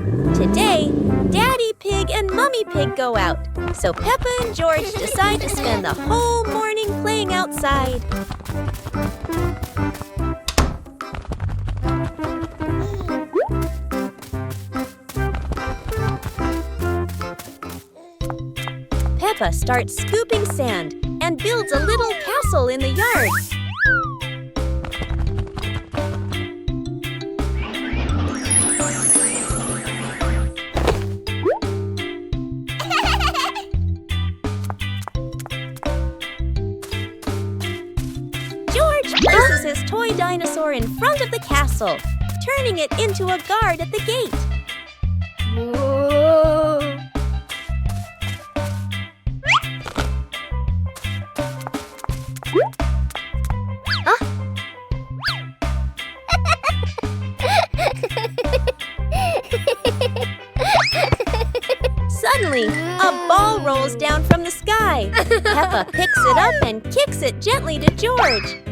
Today, Daddy Pig and Mummy Pig go out, so Peppa and George decide to spend the whole morning playing outside. Peppa starts scooping sand and builds a little castle in the yard. George places his toy dinosaur in front of the castle, turning it into a guard at the gate. Whoa. Suddenly, a ball rolls down from the sky. Peppa picks it up and kicks it gently to George.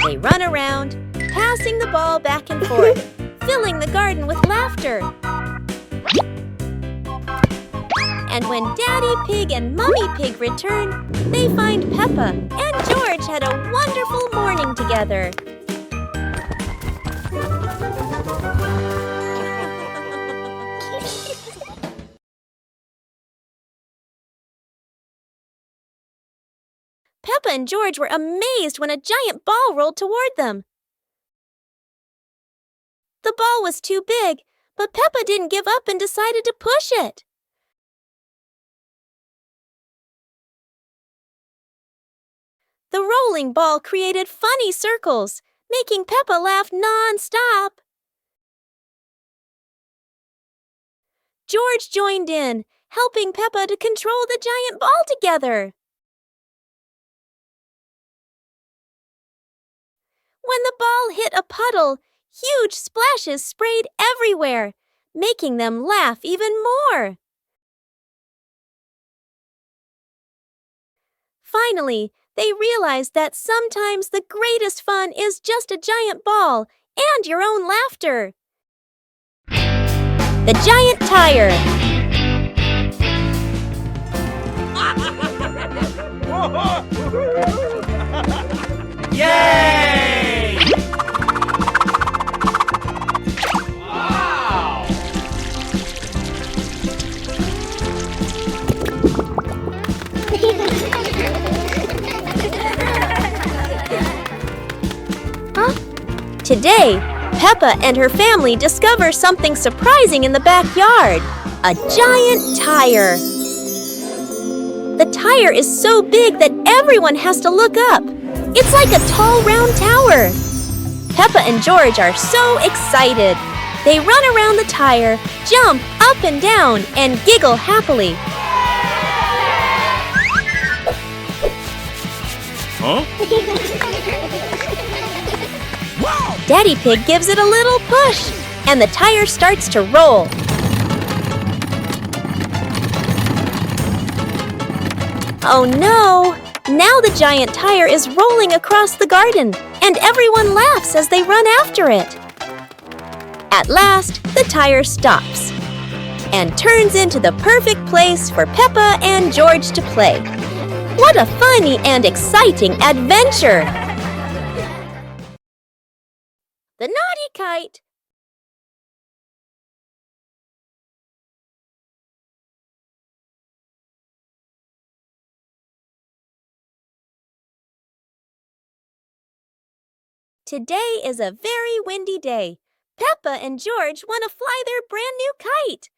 They run around, passing the ball back and forth, filling the garden with laughter. And when Daddy Pig and Mummy Pig return, they find Peppa and George had a wonderful morning together. Peppa and George were amazed when a giant ball rolled toward them. The ball was too big, but Peppa didn't give up and decided to push it. The rolling ball created funny circles, making Peppa laugh non-stop. George joined in, helping Peppa to control the giant ball together. When the ball hit a puddle, huge splashes sprayed everywhere, making them laugh even more. Finally, they realized that sometimes the greatest fun is just a giant ball and your own laughter. The giant tire. Yay! Wow! Today, Peppa and her family discover something surprising in the backyard. A giant tire. The tire is so big that everyone has to look up. It's like a tall, round tower. Peppa and George are so excited. They run around the tire, jump up and down, and giggle happily. Huh? Daddy Pig gives it a little push, and the tire starts to roll. Oh no! Now the giant tire is rolling across the garden, and everyone laughs as they run after it. At last, the tire stops and turns into the perfect place for Peppa and George to play. What a funny and exciting adventure! The naughty kite. Today is a very windy day. Peppa and George want to fly their brand new kite.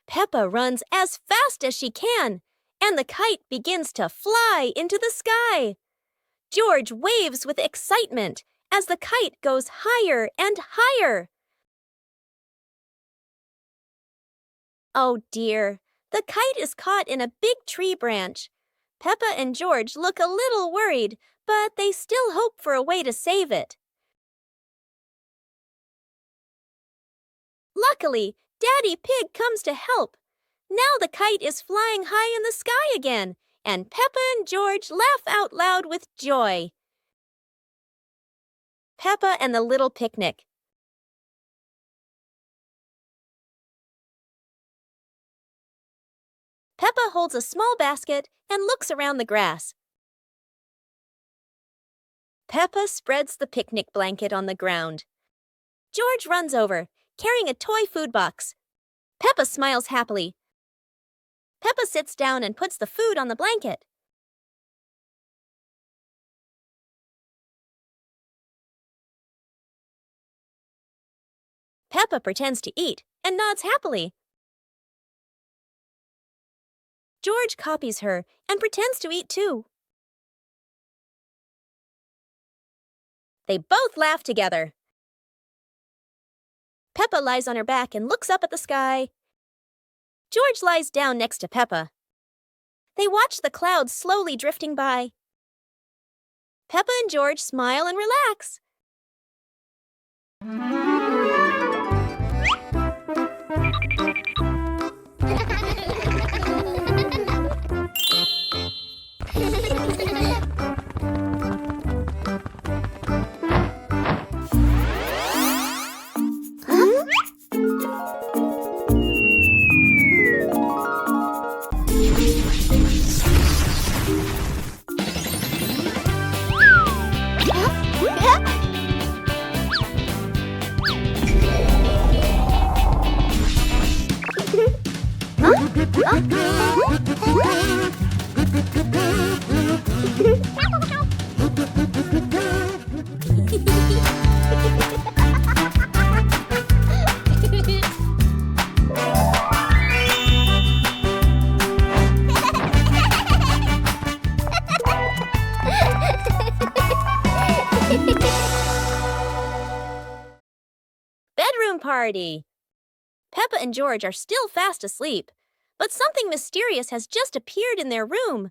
Peppa runs as fast as she can, and the kite begins to fly into the sky. George waves with excitement as the kite goes higher and higher. Oh dear, the kite is caught in a big tree branch. Peppa and George look a little worried, but they still hope for a way to save it. Luckily, Daddy Pig comes to help. Now the kite is flying high in the sky again, and Peppa and George laugh out loud with joy. Peppa and the Little Picnic. Peppa holds a small basket and looks around the grass. Peppa spreads the picnic blanket on the ground. George runs over, carrying a toy food box. Peppa smiles happily. Peppa sits down and puts the food on the blanket. Peppa pretends to eat and nods happily. George copies her and pretends to eat too. They both laugh together. Peppa lies on her back and looks up at the sky. George lies down next to Peppa. They watch the clouds slowly drifting by. Peppa and George smile and relax. Bedroom party. Peppa and George are still fast asleep, but something mysterious has just appeared in their room.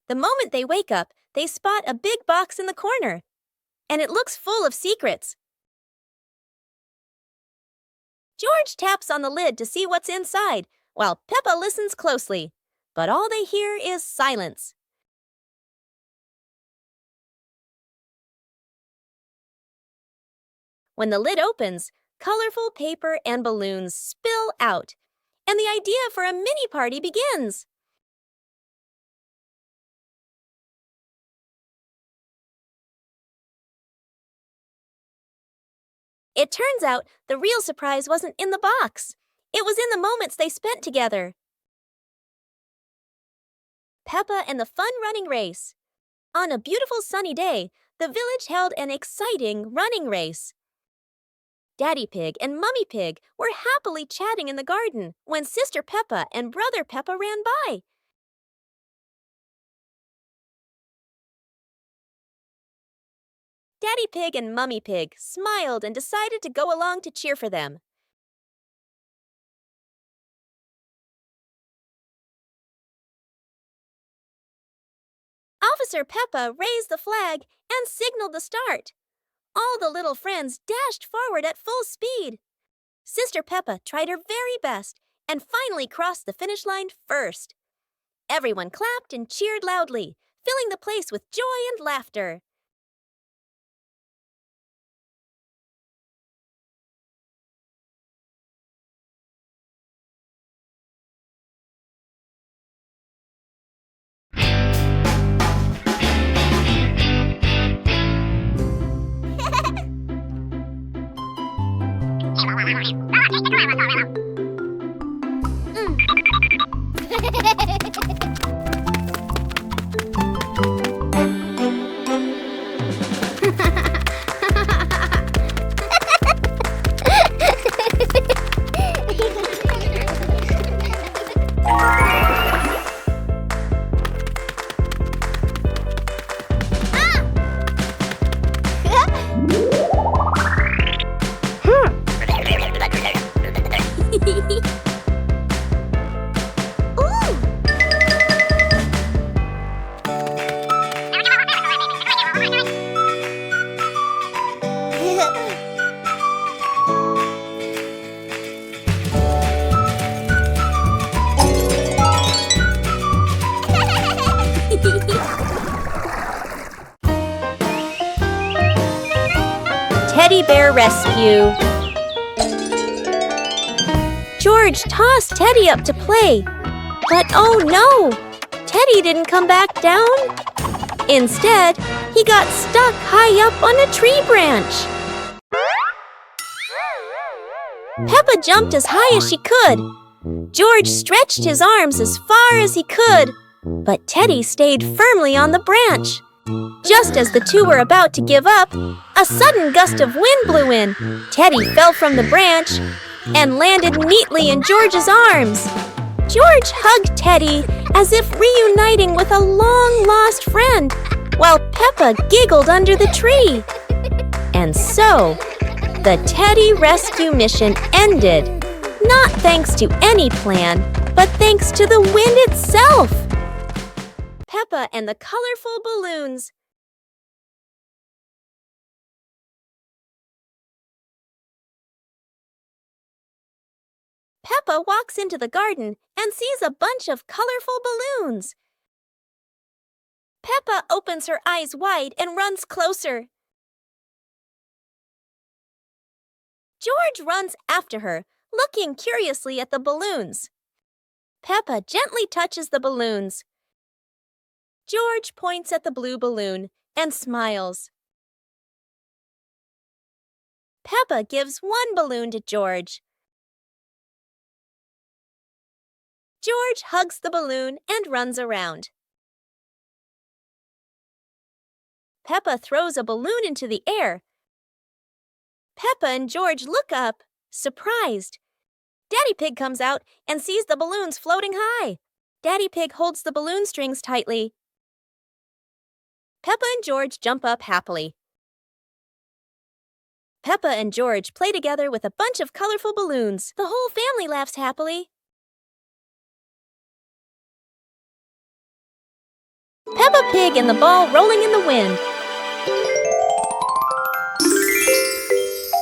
The moment they wake up, they spot a big box in the corner, and it looks full of secrets. George taps on the lid to see what's inside, while Peppa listens closely, but all they hear is silence. When the lid opens, colorful paper and balloons spill out, and the idea for a mini party begins. It turns out the real surprise wasn't in the box. It was in the moments they spent together. Peppa and the fun running race. On a beautiful sunny day, the village held an exciting running race. Daddy Pig and Mummy Pig were happily chatting in the garden when Sister Peppa and Brother Peppa ran by. Daddy Pig and Mummy Pig smiled and decided to go along to cheer for them. Officer Peppa raised the flag and signaled the start. All the little friends dashed forward at full speed. Sister Peppa tried her very best and finally crossed the finish line first. Everyone clapped and cheered loudly, filling the place with joy and laughter. Teddy Bear Rescue. George tossed Teddy up to play, but oh no! Teddy didn't come back down. Instead, he got stuck high up on a tree branch. Peppa jumped as high as she could. George stretched his arms as far as he could, but Teddy stayed firmly on the branch. Just as the two were about to give up, a sudden gust of wind blew in. Teddy fell from the branch and landed neatly in George's arms. George hugged Teddy as if reuniting with a long-lost friend, while Peppa giggled under the tree. And so, the Teddy rescue mission ended, not thanks to any plan, but thanks to the wind itself. Peppa and the colorful balloons. Peppa walks into the garden and sees a bunch of colorful balloons. Peppa opens her eyes wide and runs closer. George runs after her, looking curiously at the balloons. Peppa gently touches the balloons. George points at the blue balloon and smiles. Peppa gives one balloon to George. George hugs the balloon and runs around. Peppa throws a balloon into the air. Peppa and George look up, surprised. Daddy Pig comes out and sees the balloons floating high. Daddy Pig holds the balloon strings tightly. Peppa and George jump up happily. Peppa and George play together with a bunch of colorful balloons. The whole family laughs happily. Peppa Pig and the ball rolling in the wind.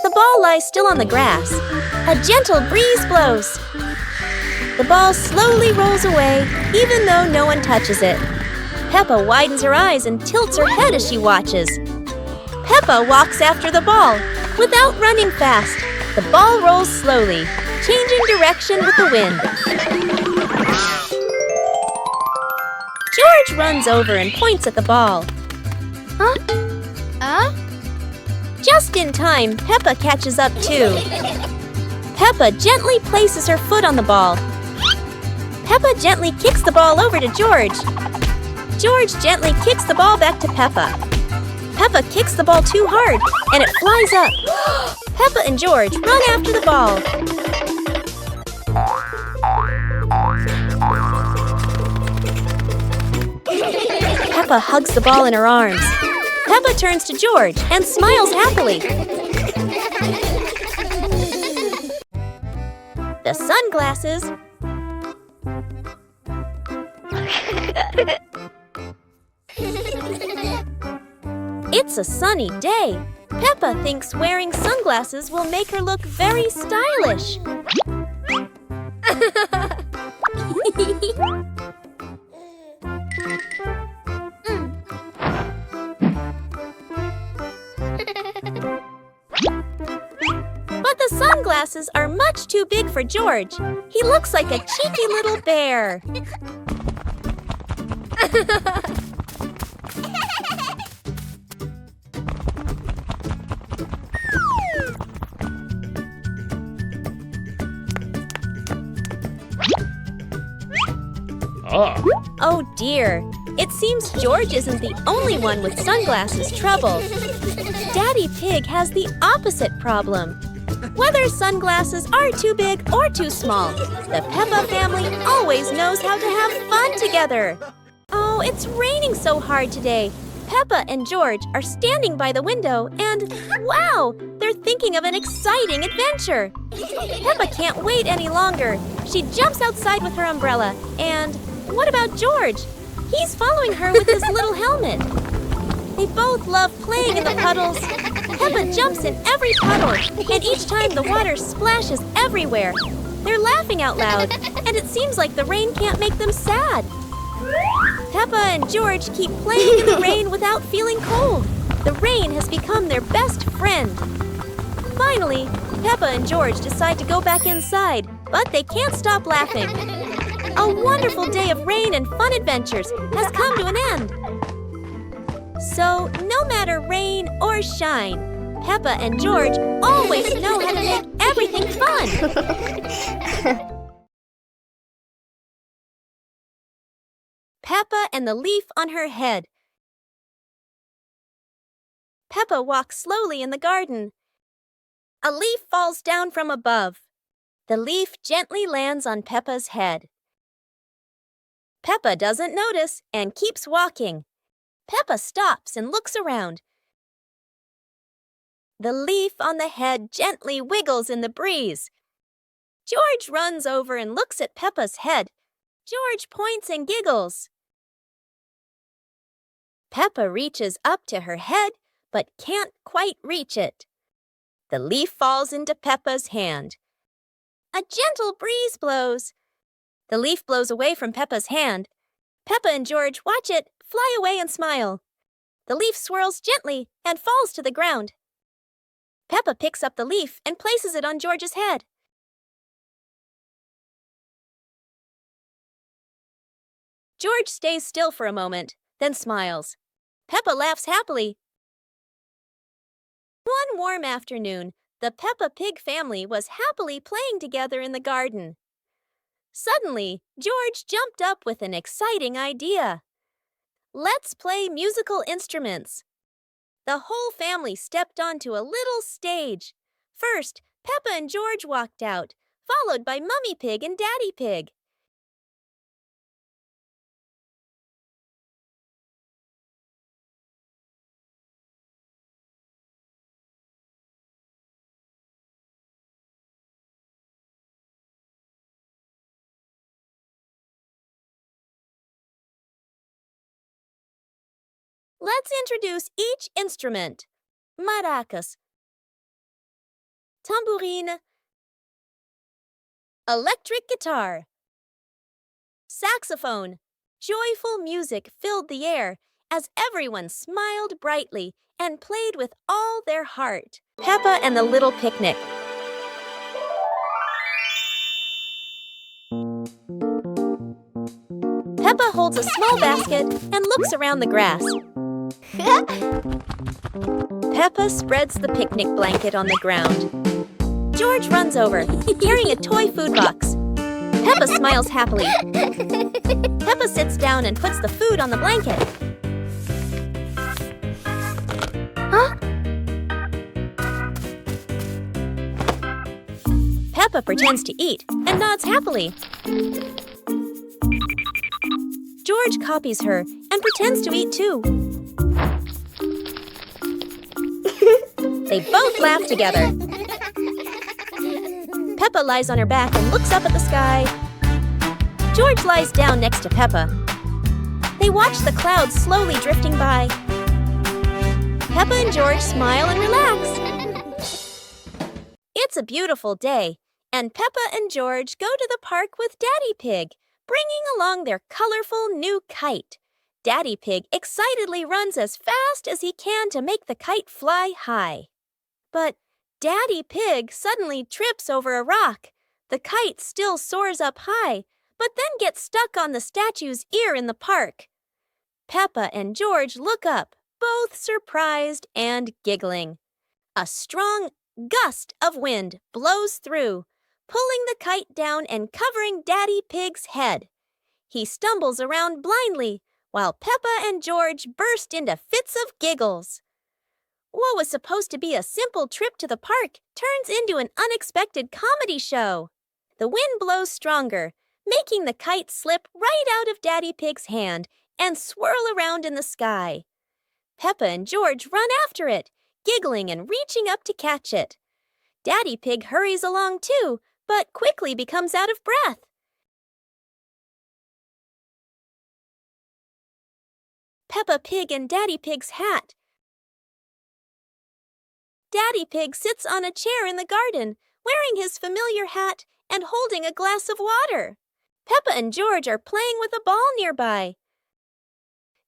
The ball lies still on the grass. A gentle breeze blows. The ball slowly rolls away, even though no one touches it. Peppa widens her eyes and tilts her head as she watches. Peppa walks after the ball, without running fast. The ball rolls slowly, changing direction with the wind. George runs over and points at the ball. Just in time, Peppa catches up too. Peppa gently places her foot on the ball. Peppa gently kicks the ball over to George. George gently kicks the ball back to Peppa. Peppa kicks the ball too hard, and it flies up. Peppa and George run after the ball. Peppa hugs the ball in her arms. Peppa turns to George and smiles happily. The sunglasses. It's a sunny day. Peppa thinks wearing sunglasses will make her look very stylish. But the sunglasses are much too big for George. He looks like a cheeky little bear. Oh dear, it seems George isn't the only one with sunglasses trouble. Daddy Pig has the opposite problem. Whether sunglasses are too big or too small, the Peppa family always knows how to have fun together. Oh, it's raining so hard today. Peppa and George are standing by the window and, wow, they're thinking of an exciting adventure. Peppa can't wait any longer. She jumps outside with her umbrella. And what about George? He's following her with his little helmet. They both love playing in the puddles. Peppa jumps in every puddle, and each time the water splashes everywhere. They're laughing out loud, and it seems like the rain can't make them sad. Peppa and George keep playing in the rain without feeling cold. The rain has become their best friend. Finally, Peppa and George decide to go back inside, but they can't stop laughing. A wonderful day of rain and fun adventures has come to an end. So, no matter rain or shine, Peppa and George always know how to make everything fun. Peppa and the leaf on her head. Peppa walks slowly in the garden. A leaf falls down from above. The leaf gently lands on Peppa's head. Peppa doesn't notice and keeps walking. Peppa stops and looks around. The leaf on the head gently wiggles in the breeze. George runs over and looks at Peppa's head. George points and giggles. Peppa reaches up to her head, but can't quite reach it. The leaf falls into Peppa's hand. A gentle breeze blows. The leaf blows away from Peppa's hand. Peppa and George watch it fly away and smile. The leaf swirls gently and falls to the ground. Peppa picks up the leaf and places it on George's head. George stays still for a moment, then smiles. Peppa laughs happily. One warm afternoon, the Peppa Pig family was happily playing together in the garden. Suddenly, George jumped up with an exciting idea. Let's play musical instruments. The whole family stepped onto a little stage. First, Peppa and George walked out, followed by Mummy Pig and Daddy Pig. Let's introduce each instrument. Maracas, tambourine, electric guitar, saxophone. Joyful music filled the air as everyone smiled brightly and played with all their heart. Peppa and the Little Picnic. Peppa holds a small basket and looks around the grass. Peppa spreads the picnic blanket on the ground. George runs over, carrying a toy food box. Peppa smiles happily. Peppa sits down and puts the food on the blanket. Huh? Peppa pretends to eat and nods happily. George copies her and pretends to eat too. They both laugh together. Peppa lies on her back and looks up at the sky. George lies down next to Peppa. They watch the clouds slowly drifting by. Peppa and George smile and relax. It's a beautiful day, and Peppa and George go to the park with Daddy Pig, bringing along their colorful new kite. Daddy Pig excitedly runs as fast as he can to make the kite fly high. But Daddy Pig suddenly trips over a rock. The kite still soars up high, but then gets stuck on the statue's ear in the park. Peppa and George look up, both surprised and giggling. A strong gust of wind blows through, pulling the kite down and covering Daddy Pig's head. He stumbles around blindly, while Peppa and George burst into fits of giggles. What was supposed to be a simple trip to the park turns into an unexpected comedy show. The wind blows stronger, making the kite slip right out of Daddy Pig's hand and swirl around in the sky. Peppa and George run after it, giggling and reaching up to catch it. Daddy Pig hurries along too, but quickly becomes out of breath. Peppa Pig and Daddy Pig's hat. Daddy Pig sits on a chair in the garden, wearing his familiar hat and holding a glass of water. Peppa and George are playing with a ball nearby.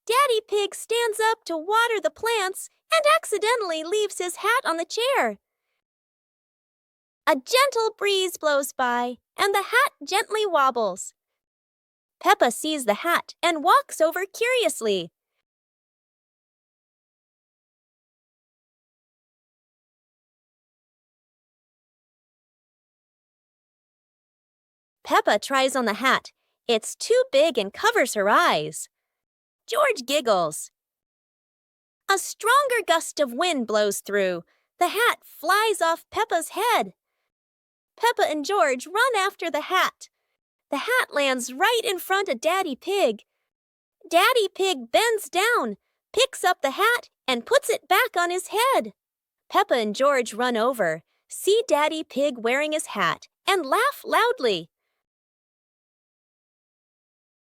Daddy Pig stands up to water the plants and accidentally leaves his hat on the chair. A gentle breeze blows by, and the hat gently wobbles. Peppa sees the hat and walks over curiously. Peppa tries on the hat. It's too big and covers her eyes. George giggles. A stronger gust of wind blows through. The hat flies off Peppa's head. Peppa and George run after the hat. The hat lands right in front of Daddy Pig. Daddy Pig bends down, picks up the hat, and puts it back on his head. Peppa and George run over, see Daddy Pig wearing his hat, and laugh loudly.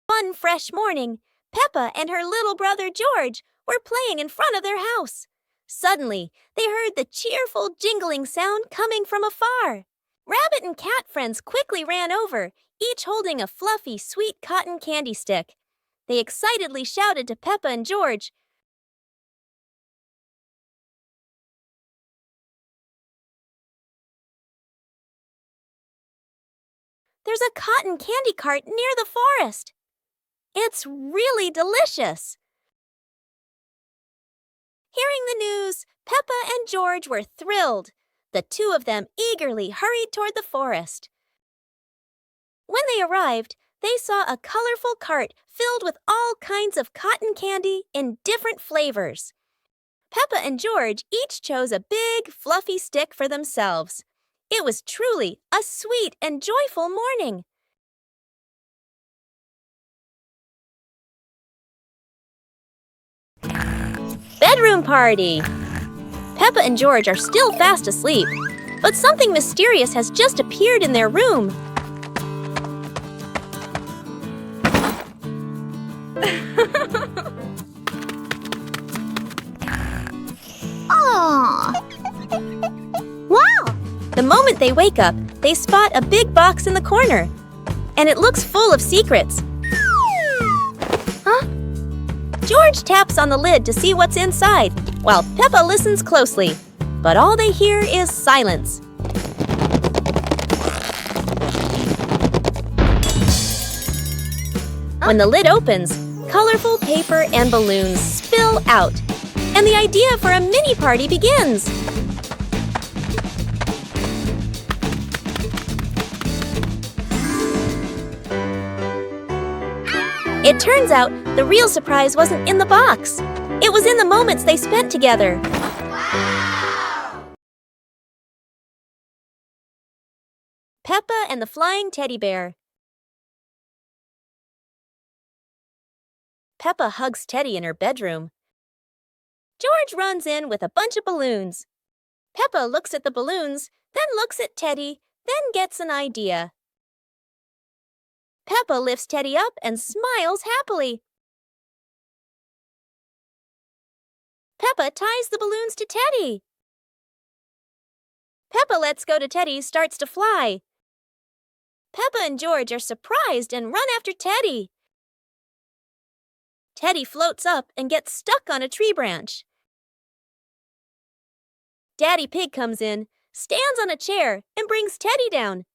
One fresh morning, Peppa and her little brother George were playing in front of their house. Suddenly, they heard the cheerful jingling sound coming from afar. Rabbit and cat friends quickly ran over, each holding a fluffy, sweet cotton candy stick. They excitedly shouted to Peppa and George, "There's a cotton candy cart near the forest. It's really delicious." Hearing the news, Peppa and George were thrilled. The two of them eagerly hurried toward the forest. When they arrived, they saw a colorful cart filled with all kinds of cotton candy in different flavors. Peppa and George each chose a big, fluffy stick for themselves. It was truly a sweet and joyful morning. Bedroom party! Peppa and George are still fast asleep, but something mysterious has just appeared in their room. Aww. Wow! The moment they wake up, they spot a big box in the corner, and it looks full of secrets. Huh? George taps on the lid to see what's inside, while Peppa listens closely. But all they hear is silence. When the lid opens, colorful paper and balloons spill out, and the idea for a mini party begins. It turns out the real surprise wasn't in the box. It was in the moments they spent together. Wow! Peppa and the Flying Teddy Bear. Peppa hugs Teddy in her bedroom. George runs in with a bunch of balloons. Peppa looks at the balloons, then looks at Teddy, then gets an idea. Peppa lifts Teddy up and smiles happily. Peppa ties the balloons to Teddy. Peppa lets go to Teddy, starts to fly. Peppa and George are surprised and run after Teddy. Teddy floats up and gets stuck on a tree branch. Daddy Pig comes in, stands on a chair, and brings Teddy down.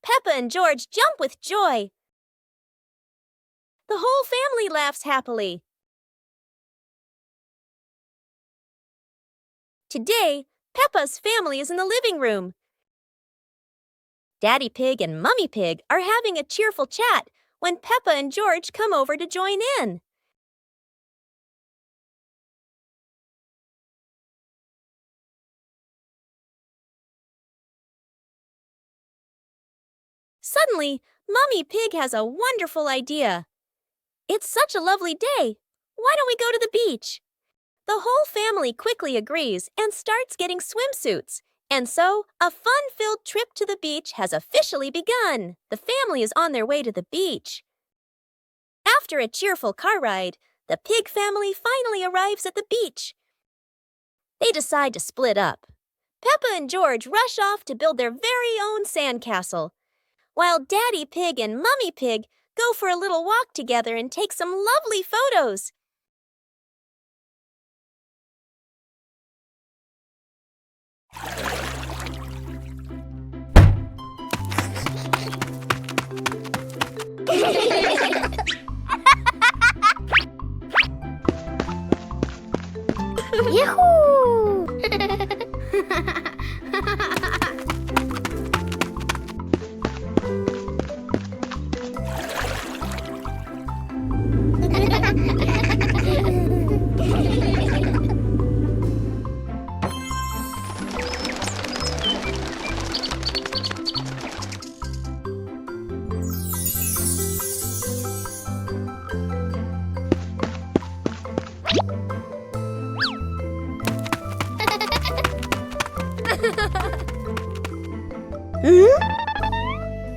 Peppa and George jump with joy. The whole family laughs happily. Today, Peppa's family is in the living room. Daddy Pig and Mummy Pig are having a cheerful chat when Peppa and George come over to join in. Suddenly, Mummy Pig has a wonderful idea. It's such a lovely day. Why don't we go to the beach? The whole family quickly agrees and starts getting swimsuits. And so, a fun-filled trip to the beach has officially begun. The family is on their way to the beach. After a cheerful car ride, the Pig family finally arrives at the beach. They decide to split up. Peppa and George rush off to build their very own sandcastle, while Daddy Pig and Mummy Pig go for a little walk together and take some lovely photos. Yahoo!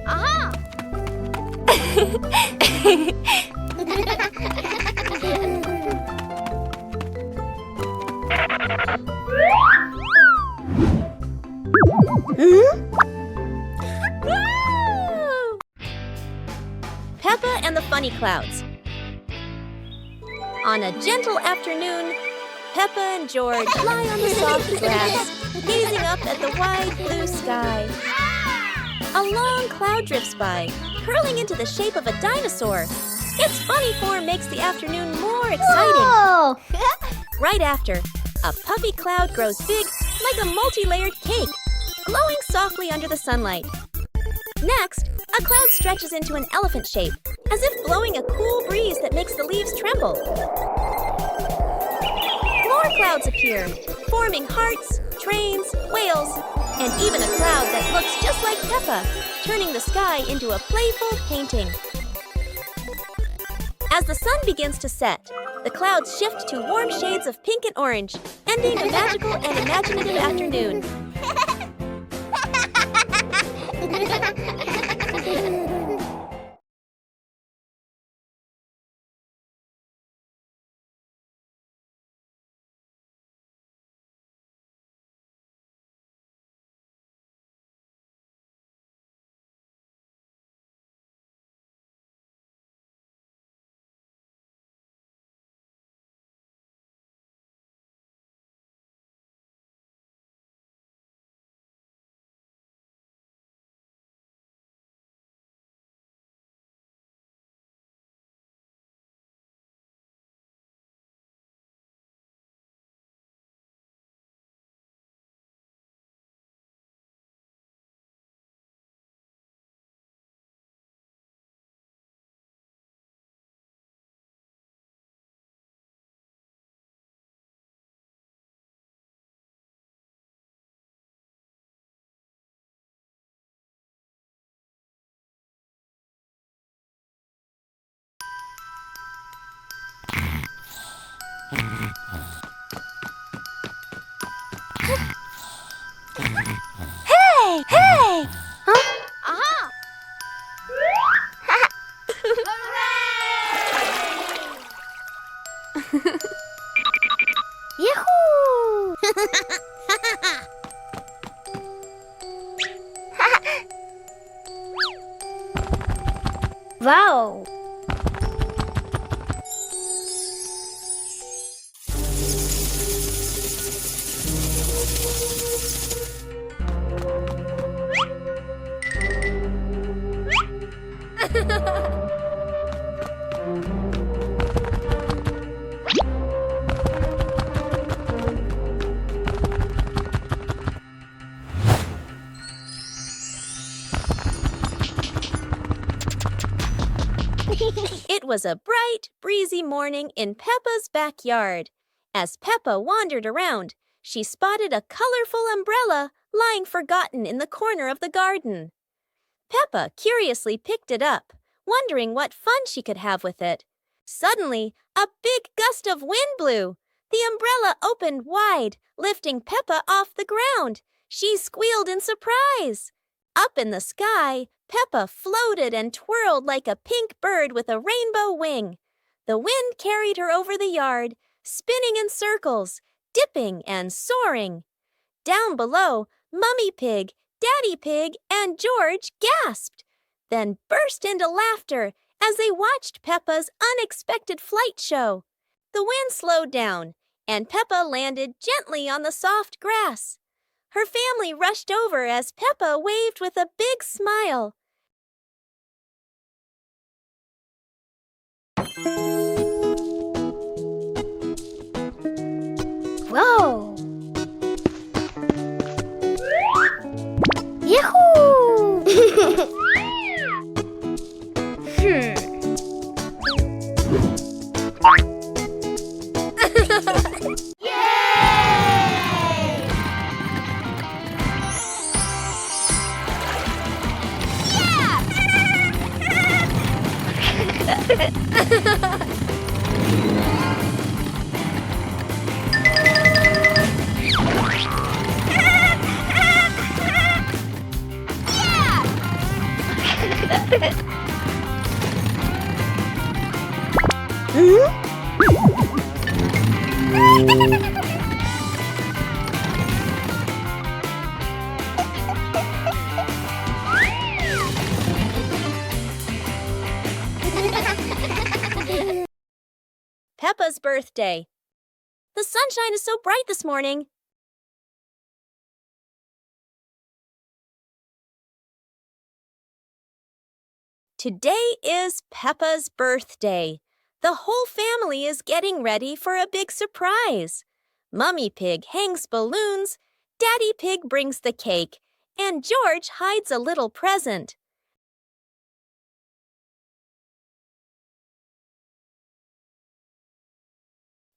Aha! Peppa and the Funny Clouds. On a gentle afternoon, Peppa and George lie on the soft grass, gazing up at the wide blue sky. A long cloud drifts by, curling into the shape of a dinosaur. Its funny form makes the afternoon more exciting. Whoa! Right after, a puffy cloud grows big like a multi-layered cake, glowing softly under the sunlight. Next, a cloud stretches into an elephant shape, as if blowing a cool breeze that makes the leaves tremble. More clouds appear, forming hearts, trains, whales, and even a cloud that looks just like Peppa, turning the sky into a playful painting. As the sun begins to set, the clouds shift to warm shades of pink and orange, ending a magical and imaginative afternoon. Hey! Hey! Huh? Aha! Yahoo! Wow! It was a bright, breezy morning in Peppa's backyard. As Peppa wandered around, she spotted a colorful umbrella lying forgotten in the corner of the garden. Peppa curiously picked it up, wondering what fun she could have with it. Suddenly, a big gust of wind blew. The umbrella opened wide, lifting Peppa off the ground. She squealed in surprise. Up in the sky, Peppa floated and twirled like a pink bird with a rainbow wing. The wind carried her over the yard, spinning in circles, dipping and soaring. Down below, Mummy Pig, Daddy Pig, and George gasped, then burst into laughter as they watched Peppa's unexpected flight show. The wind slowed down, and Peppa landed gently on the soft grass. Her family rushed over as Peppa waved with a big smile. Whoa! Yahoo! Peppa's birthday. The sunshine is so bright this morning. Today is Peppa's birthday. The whole family is getting ready for a big surprise. Mummy Pig hangs balloons, Daddy Pig brings the cake, and George hides a little present.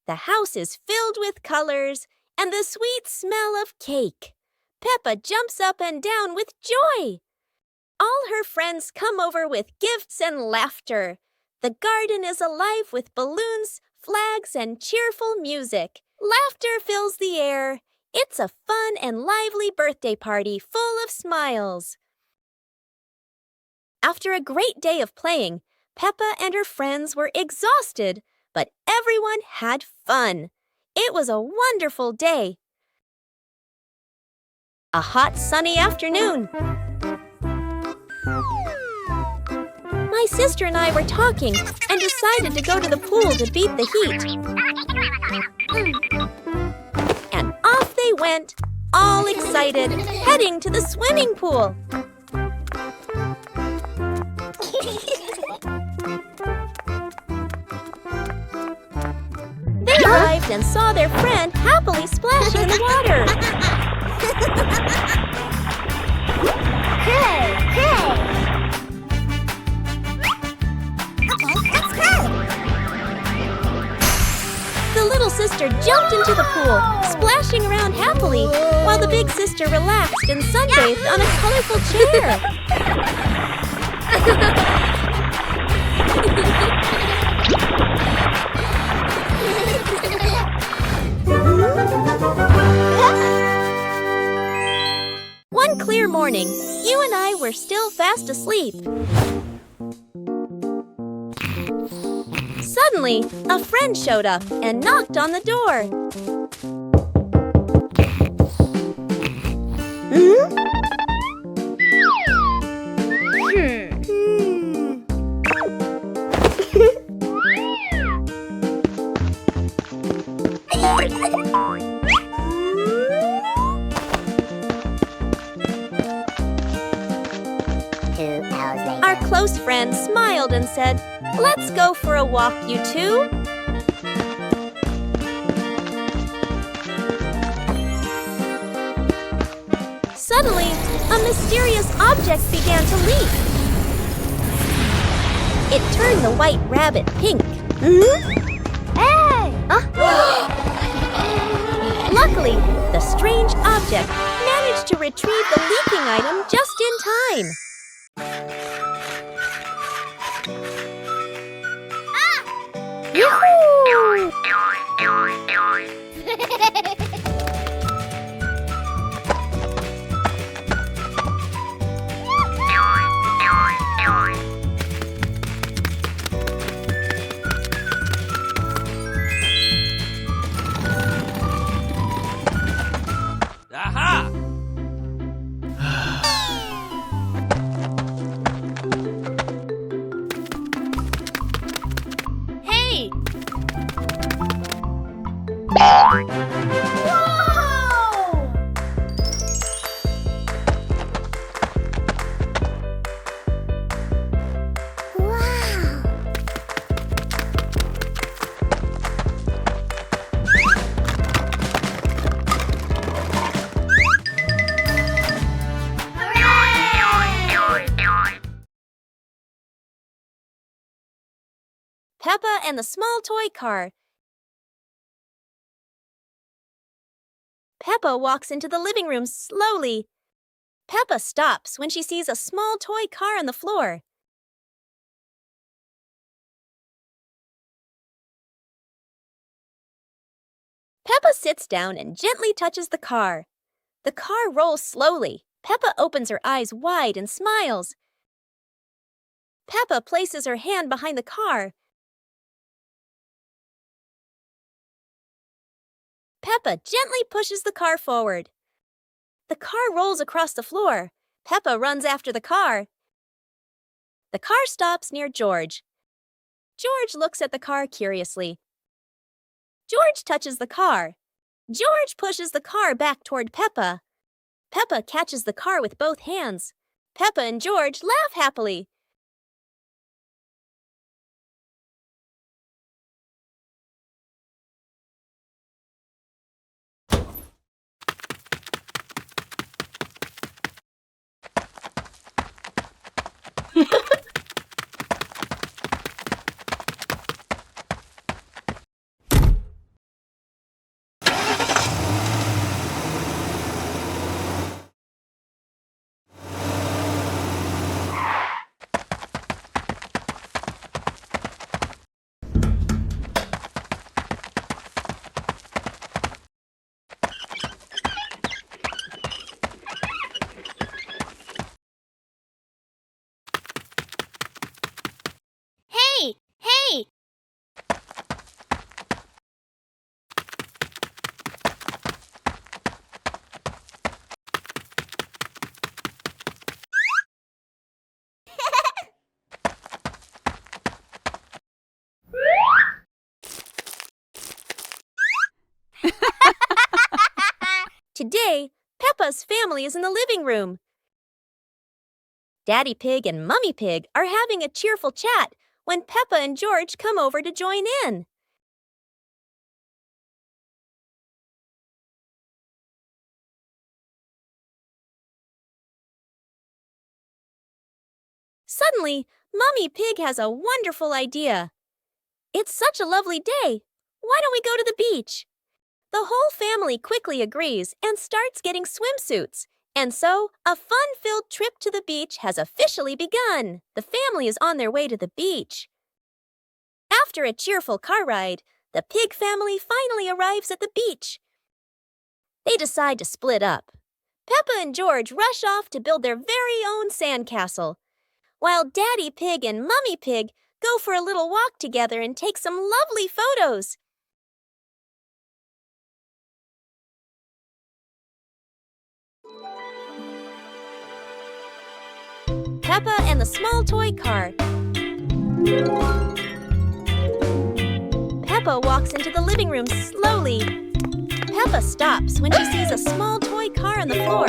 The house is filled with colors and the sweet smell of cake. Peppa jumps up and down with joy. All her friends come over with gifts and laughter. The garden is alive with balloons, flags, and cheerful music. Laughter fills the air. It's a fun and lively birthday party full of smiles. After a great day of playing, Peppa and her friends were exhausted, but everyone had fun. It was a wonderful day. A hot, sunny afternoon. My sister and I were talking and decided to go to the pool to beat the heat. And off they went, all excited, heading to the swimming pool. They arrived and saw their friend happily splashing in the water. Hey! Hey! The little sister jumped into the pool, splashing around happily, while the big sister relaxed and sunbathed on a colorful chair. One clear morning, you and I were still fast asleep. Suddenly, a friend showed up and knocked on the door. Our close friend smiled and said, "Let's go for a walk, you two." Suddenly, a mysterious object began to leap. It turned the white rabbit pink. Hey! Luckily, the strange object managed to retrieve the leaking item just in time. Yahoo! Aha! Hey! Peppa and the small toy car. Peppa walks into the living room slowly. Peppa stops when she sees a small toy car on the floor. Peppa sits down and gently touches the car. The car rolls slowly. Peppa opens her eyes wide and smiles. Peppa places her hand behind the car. Peppa gently pushes the car forward. The car rolls across the floor. Peppa runs after the car. The car stops near George. George looks at the car curiously. George touches the car. George pushes the car back toward Peppa. Peppa catches the car with both hands. Peppa and George laugh happily. Hey! Hey! Today, Peppa's family is in the living room. Daddy Pig and Mummy Pig are having a cheerful chat when Peppa and George come over to join in. Suddenly, Mummy Pig has a wonderful idea. It's such a lovely day. Why don't we go to the beach? The whole family quickly agrees and starts getting swimsuits. And so, a fun-filled trip to the beach has officially begun. The family is on their way to the beach. After a cheerful car ride, the pig family finally arrives at the beach. They decide to split up. Peppa and George rush off to build their very own sandcastle, while Daddy Pig and Mummy Pig go for a little walk together and take some lovely photos. Peppa and the small toy car. Peppa walks into the living room slowly. Peppa stops when she sees a small toy car on the floor.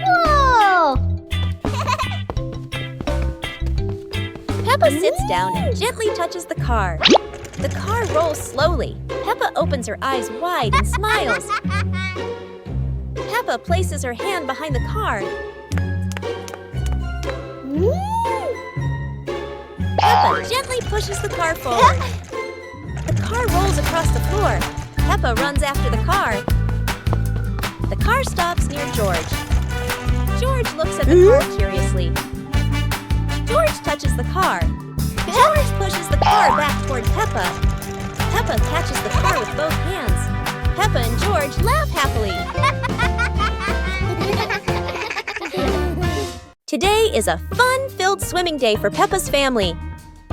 Whoa! Peppa sits down and gently touches the car. The car rolls slowly. Peppa opens her eyes wide and smiles. Peppa places her hand behind the car. Peppa gently pushes the car forward. The car rolls across the floor. Peppa runs after the car. The car stops near George. George looks at the car curiously. George touches the car. George pushes the car back toward Peppa. Peppa catches the car with both hands. Peppa and George laugh happily. Today is a fun-filled swimming day for Peppa's family.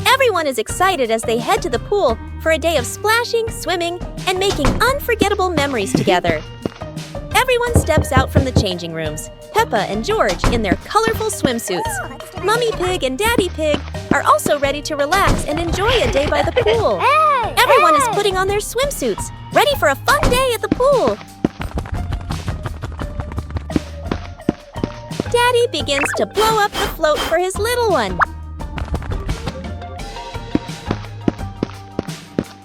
Everyone is excited as they head to the pool for a day of splashing, swimming, and making unforgettable memories together. Everyone steps out from the changing rooms, Peppa and George in their colorful swimsuits. Mummy Pig and Daddy Pig are also ready to relax and enjoy a day by the pool. Everyone is putting on their swimsuits, ready for a fun day at the pool. Daddy begins to blow up the float for his little one.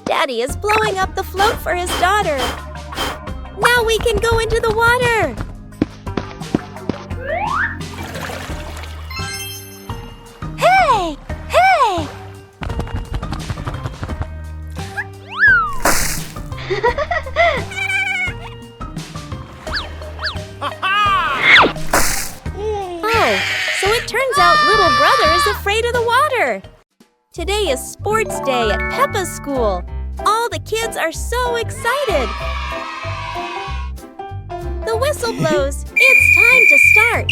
Daddy is blowing up the float for his daughter. Now we can go into the water. Hey! Hey! Today is sports day at Peppa's school. All the kids are so excited. The whistle blows. It's time to start.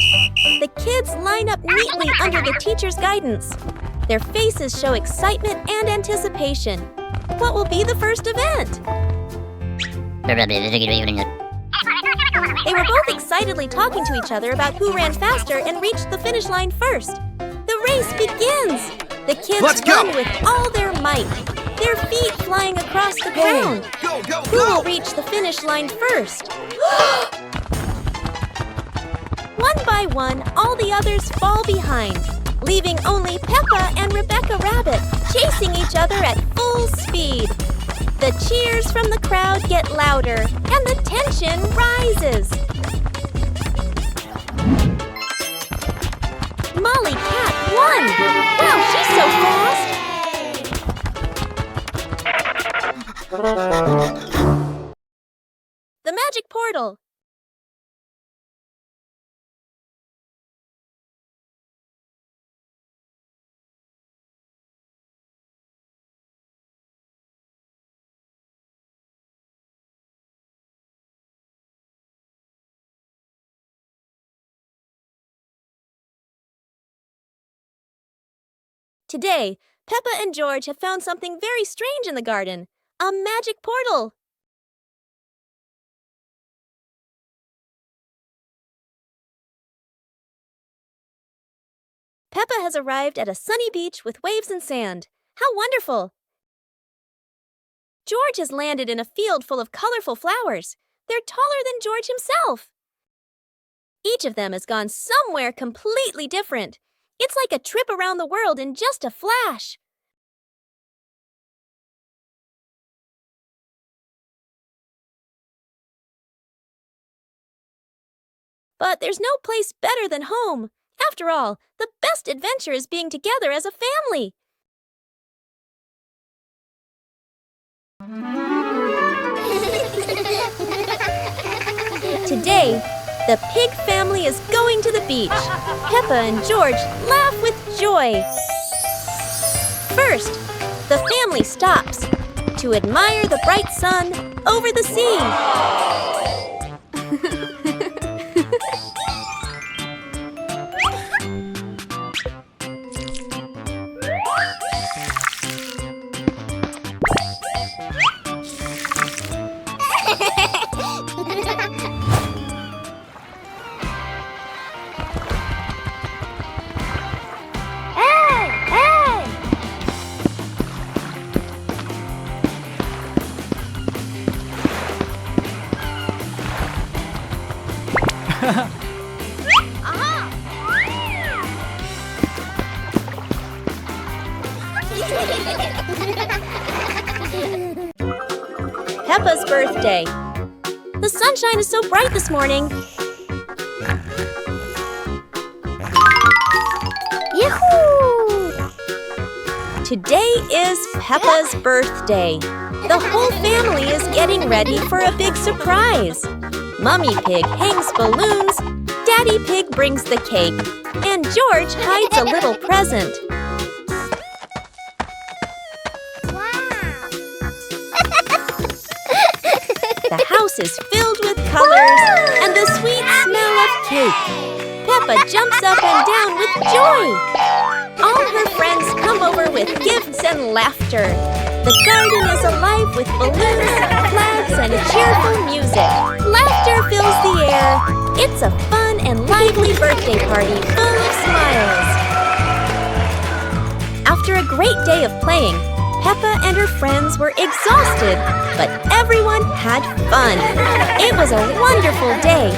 The kids line up neatly under the teacher's guidance. Their faces show excitement and anticipation. What will be the first event? They were both excitedly talking to each other about who ran faster and reached the finish line first. The race begins! The kids run with all their might, their feet flying across the ground. Who will reach the finish line first? One by one, all the others fall behind, leaving only Peppa and Rebecca Rabbit chasing each other at full speed. The cheers from the crowd get louder, and the tension rises. Molly Cat won! Wow, she's so fast! The magic portal. Today, Peppa and George have found something very strange in the garden. A magic portal. Peppa has arrived at a sunny beach with waves and sand. How wonderful! George has landed in a field full of colorful flowers. They're taller than George himself. Each of them has gone somewhere completely different. It's like a trip around the world in just a flash. But there's no place better than home. After all, the best adventure is being together as a family. Today, the pig family is going to the beach. Peppa and George laugh with joy. First, the family stops to admire the bright sun over the sea. Peppa's birthday. The sunshine is so bright this morning. Yahoo! Today is Peppa's birthday. The whole family is getting ready for a big surprise. Mummy Pig hangs balloons, Daddy Pig brings the cake, and George hides a little present. The house is filled with colors and the sweet smell of cake. Peppa jumps up and down with joy. All her friends come over with gifts and laughter. The garden is alive with balloons, flags, and cheerful music. Laughter fills the air. It's a fun and lively birthday party full of smiles. After a great day of playing, Peppa and her friends were exhausted, but everyone had fun. It was a wonderful day.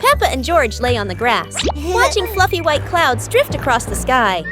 Peppa and George lay on the grass, watching fluffy white clouds drift across the sky.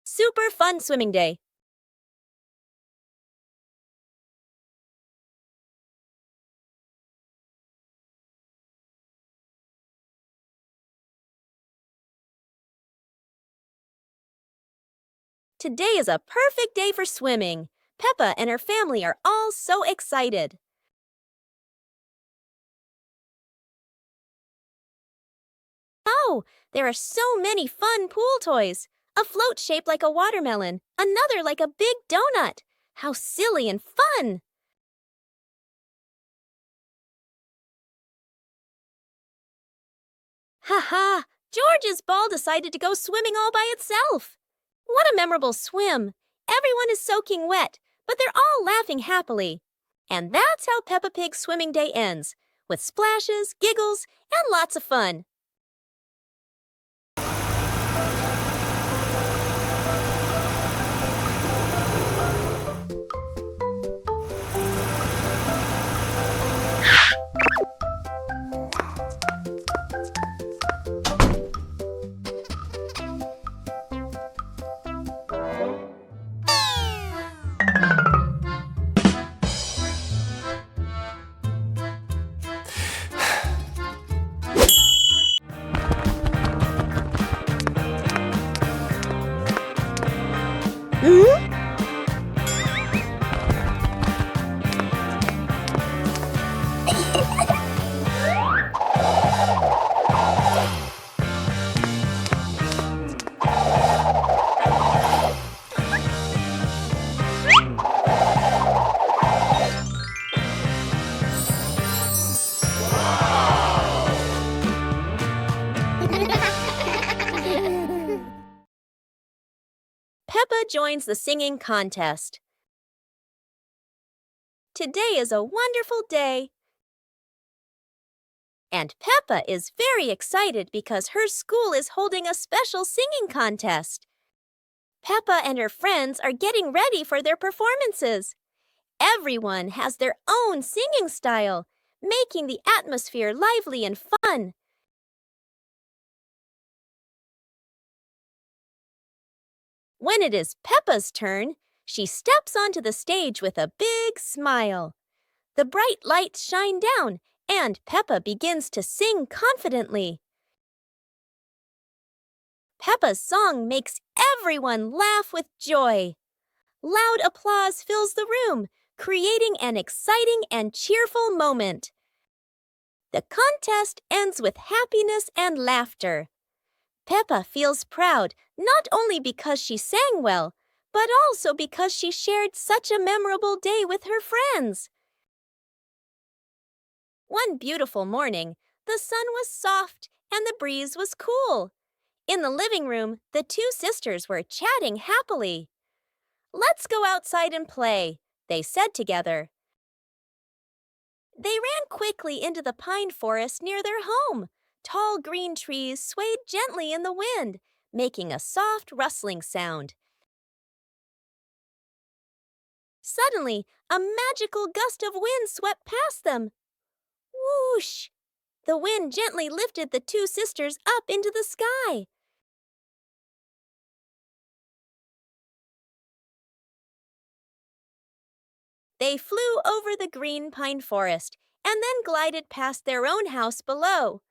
Super fun swimming day. Today is a perfect day for swimming. Peppa and her family are all so excited. Oh, there are so many fun pool toys. A float shaped like a watermelon, another like a big donut. How silly and fun! Ha! George's ball decided to go swimming all by itself. What a memorable swim! Everyone is soaking wet, but they're all laughing happily. And that's how Peppa Pig's swimming day ends, with splashes, giggles, and lots of fun. Peppa joins the singing contest. Today is a wonderful day. And Peppa is very excited because her school is holding a special singing contest. Peppa and her friends are getting ready for their performances. Everyone has their own singing style, making the atmosphere lively and fun. When it is Peppa's turn, she steps onto the stage with a big smile. The bright lights shine down, and Peppa begins to sing confidently. Peppa's song makes everyone laugh with joy. Loud applause fills the room, creating an exciting and cheerful moment. The contest ends with happiness and laughter. Peppa feels proud not only because she sang well, but also because she shared such a memorable day with her friends. One beautiful morning, the sun was soft and the breeze was cool. In the living room, the two sisters were chatting happily. "Let's go outside and play," they said together. They ran quickly into the pine forest near their home. Tall green trees swayed gently in the wind, making a soft rustling sound. Suddenly, a magical gust of wind swept past them. Whoosh! The wind gently lifted the two sisters up into the sky. They flew over the green pine forest and then glided past their own house below.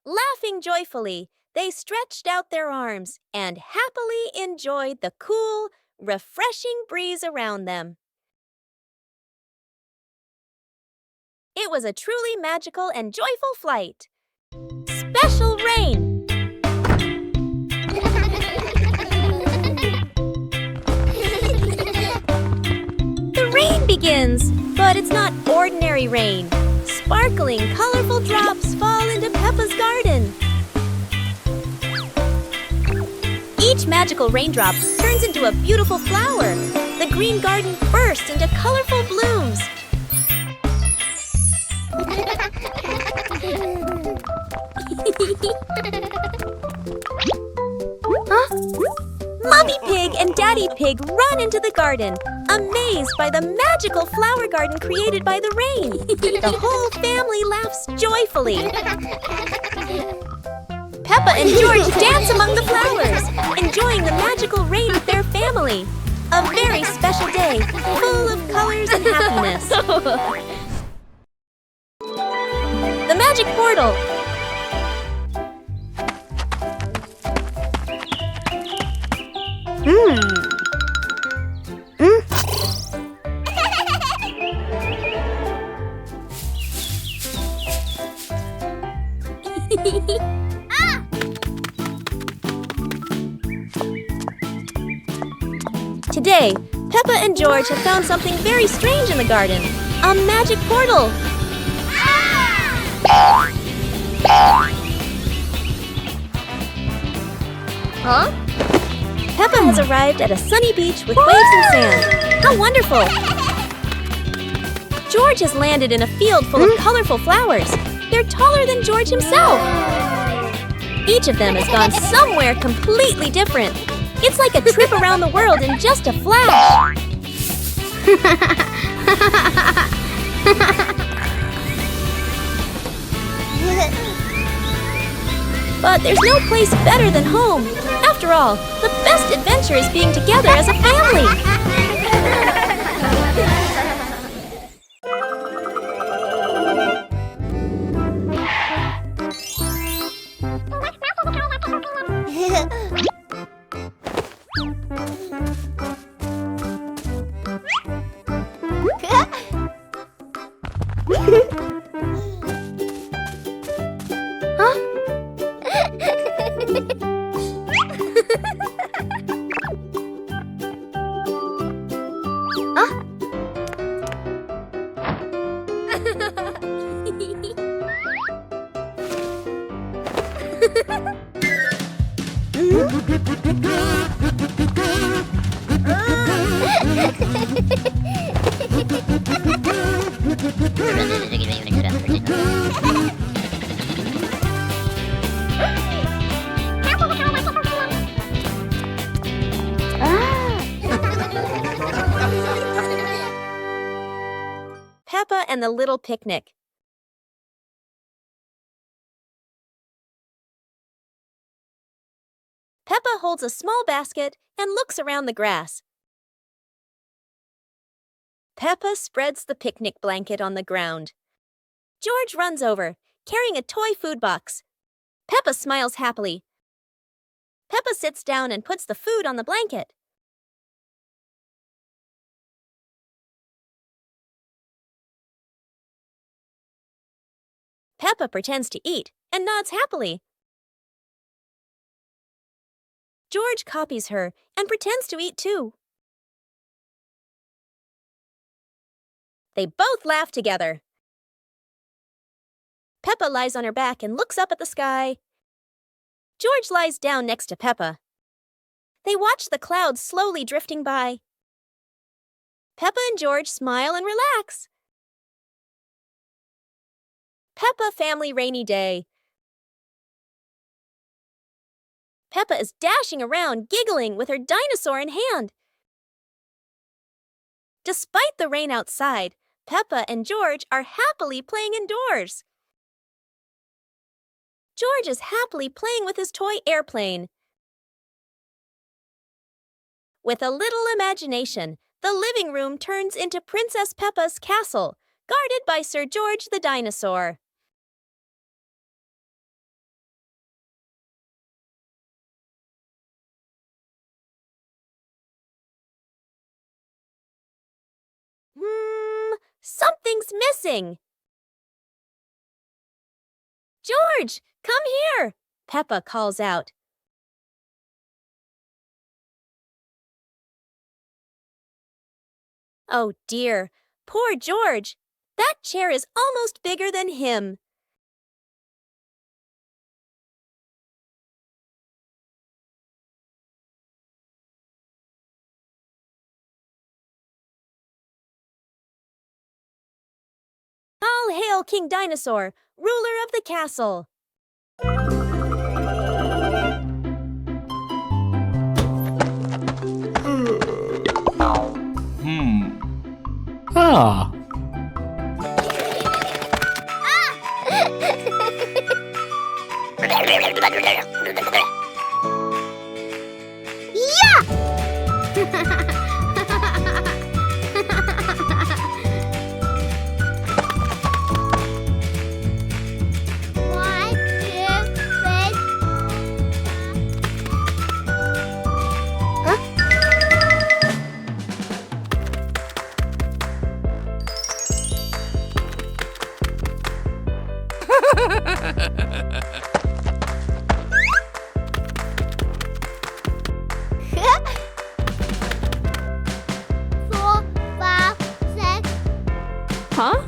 Laughing joyfully, they stretched out their arms and happily enjoyed the cool, refreshing breeze around them. It was a truly magical and joyful flight. Special rain! The rain begins, but it's not ordinary rain. Sparkling, colorful drops fall into Peppa's garden. Each magical raindrop turns into a beautiful flower. The green garden bursts into colorful blooms. Huh? Mommy Pig and Daddy Pig run into the garden, amazed by the magical flower garden created by the rain. The whole family laughs joyfully. Peppa and George dance among the flowers, enjoying the magical rain with their family. A very special day, full of colors and happiness. The magic portal. Today, Peppa and George have found something very strange in the garden. A magic portal. Huh? Peppa has arrived at a sunny beach with waves and sand. How wonderful! George has landed in a field full of colorful flowers. They're taller than George himself. Each of them has gone somewhere completely different. It's like a trip around the world in just a flash. But there's no place better than home. After all, the best adventure is being together as a family. Peppa and the Little Picnic. Peppa holds a small basket and looks around the grass. Peppa spreads the picnic blanket on the ground. George runs over, carrying a toy food box. Peppa smiles happily. Peppa sits down and puts the food on the blanket. Peppa pretends to eat and nods happily. George copies her and pretends to eat too. They both laugh together. Peppa lies on her back and looks up at the sky. George lies down next to Peppa. They watch the clouds slowly drifting by. Peppa and George smile and relax. Peppa Family Rainy Day. Peppa is dashing around, giggling with her dinosaur in hand. Despite the rain outside, Peppa and George are happily playing indoors. George is happily playing with his toy airplane. With a little imagination, the living room turns into Princess Peppa's castle, guarded by Sir George the dinosaur. Something's missing. George, come here, Peppa calls out. Oh dear, poor George. That chair is almost bigger than him. All hail King Dinosaur, ruler of the castle. Ah. One, two, three. Four, five, six. Huh?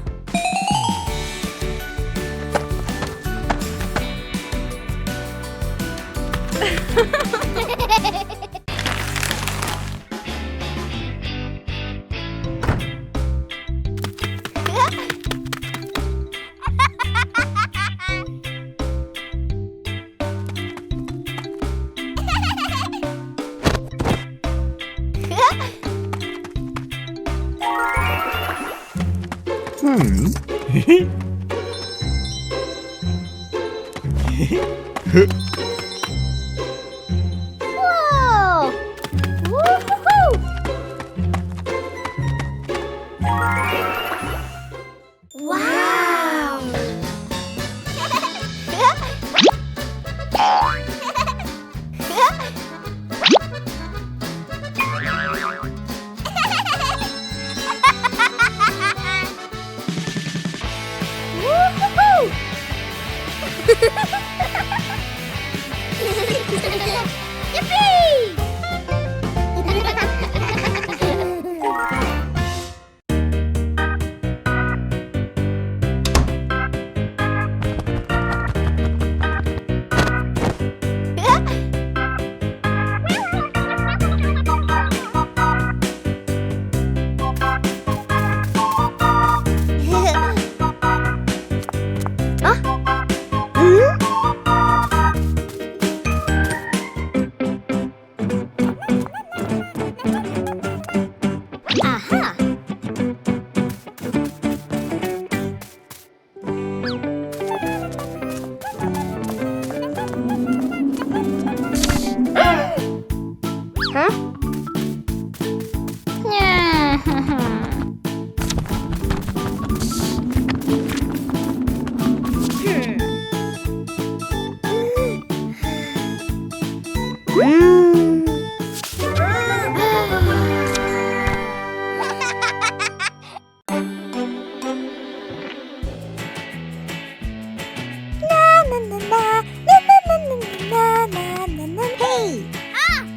Whoa! Woo-hoo-hoo! Wow! Woo-hoo-hoo! Yippee! Aha! Huh? Yeah. Hey!